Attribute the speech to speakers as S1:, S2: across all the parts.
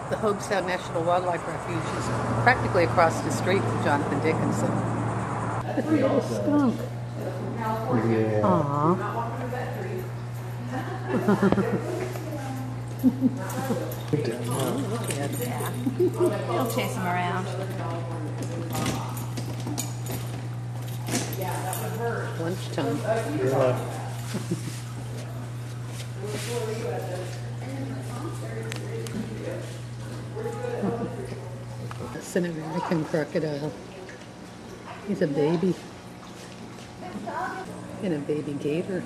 S1: The Hobe National Wildlife Refuge is practically across the street from Jonathan Dickinson. Look at the skunk.
S2: Yeah.
S1: Aww. Look at that.
S3: I'll chase him around.
S1: Lunchtime.
S2: Yeah.
S1: That's an American crocodile. He's a baby. And a baby gator.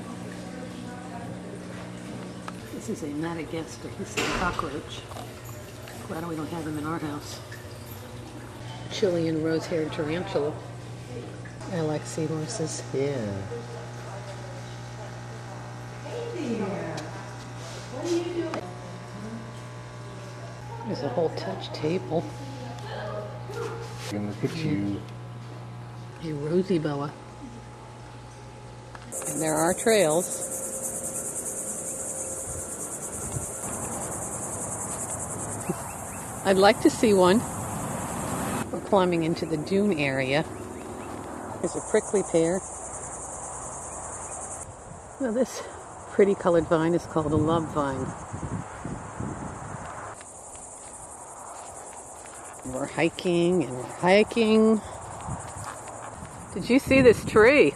S1: This is a Madagascar. He's a cockroach. Glad we don't have him in our house. Chilean rose-haired tarantula. I like seahorses.
S2: Yeah.
S1: There's a whole touch table.
S2: And look at you.
S1: A rosy boa. And there are trails. I'd like to see one. We're climbing into the dune area. There's a prickly pear. Now this pretty colored vine is called a love vine. We're hiking and we're hiking. Did you see this tree?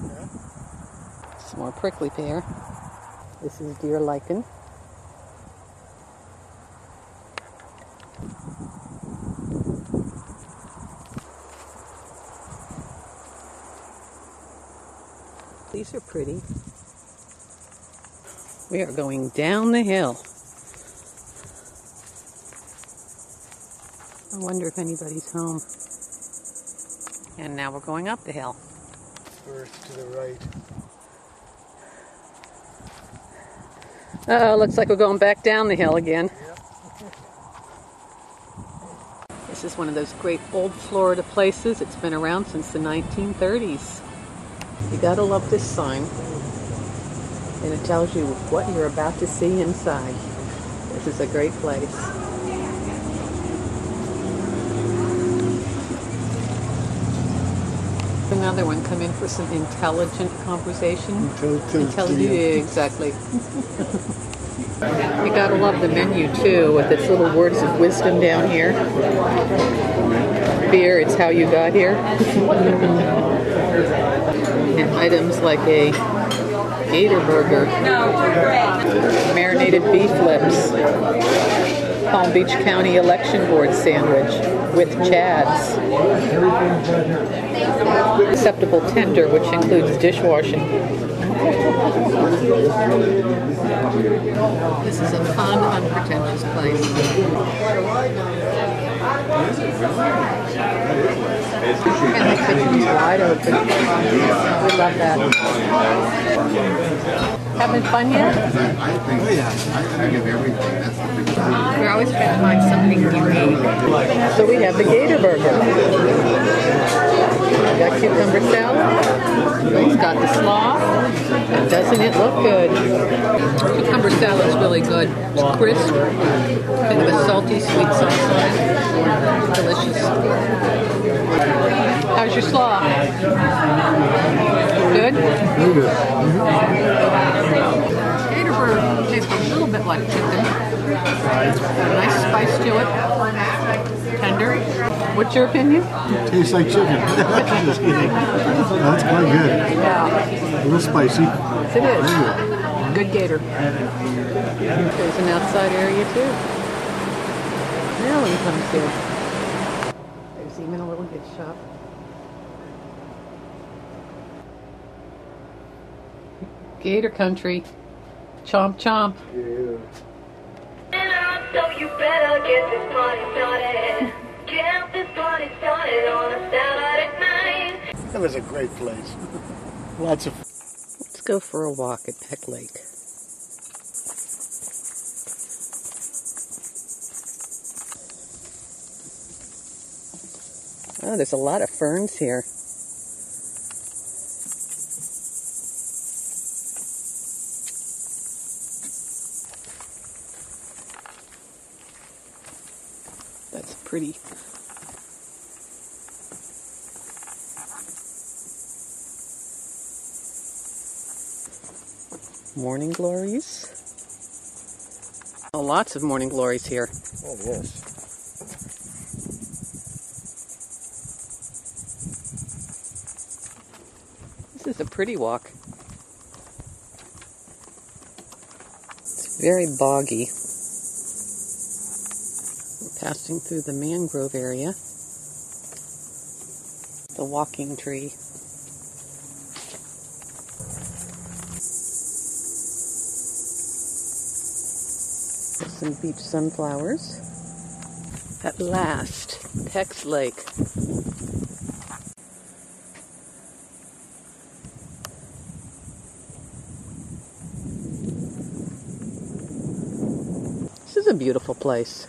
S2: Yeah.
S1: Some more prickly pear. This is deer lichen. These are pretty. We are going down the hill. I wonder if anybody's home. And now we're going up the hill.
S2: First to the right.
S1: Uh-oh, looks like we're going back down the hill again.
S2: Yep.
S1: This is one of those great old Florida places. It's been around since the 1930s. You gotta love this sign. And it tells you what you're about to see inside. This is a great place. Another one, come in for some intelligent conversation. Yeah, exactly. You gotta love the menu too, with its little words of wisdom down here. Beer, it's how you got here. And items like a gator burger, marinated beef lips, Palm Beach County Election Board sandwich with chads, acceptable tender, which includes dishwashing. This is a fun, unpretentious place. And the kitchen's wide open. We love that. Having fun yet?
S2: Oh yeah. I give everything. That's the big thing.
S1: We're always trying to find something unique. So we have the gator burger. We got cucumber salad. It's got the slaw. And doesn't it look good? Cucumber salad's really good. It's crisp. Kind of a salty, sweet sauce on it. Delicious. How's your slaw? Good?
S2: Very good.
S1: Gator burger tastes a little bit like chicken. Got a nice spice to it. Tender. What's your opinion?
S2: Tastes like chicken. Just kidding. That's quite good.
S1: Yeah.
S2: A little spicy.
S1: Yes, it is. Good gator. There's an outside area too. No one comes here. There's even a little gift shop. Gator country. Chomp chomp.
S2: Yeah.
S4: So you better get this party started. Get this party started on a Saturday night.
S2: That was a great place. Lots of.
S1: Let's go for a walk at Peck Lake. Oh, there's a lot of ferns here. pretty. Morning glories. Oh, lots of morning glories here.
S2: Oh, yes.
S1: This is a pretty walk. It's very boggy. We're passing through the mangrove area. The walking tree. Some beach sunflowers. At last, Peck's Lake. This is a beautiful place.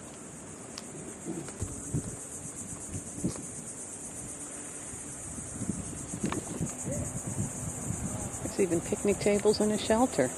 S1: There's even picnic tables and a shelter.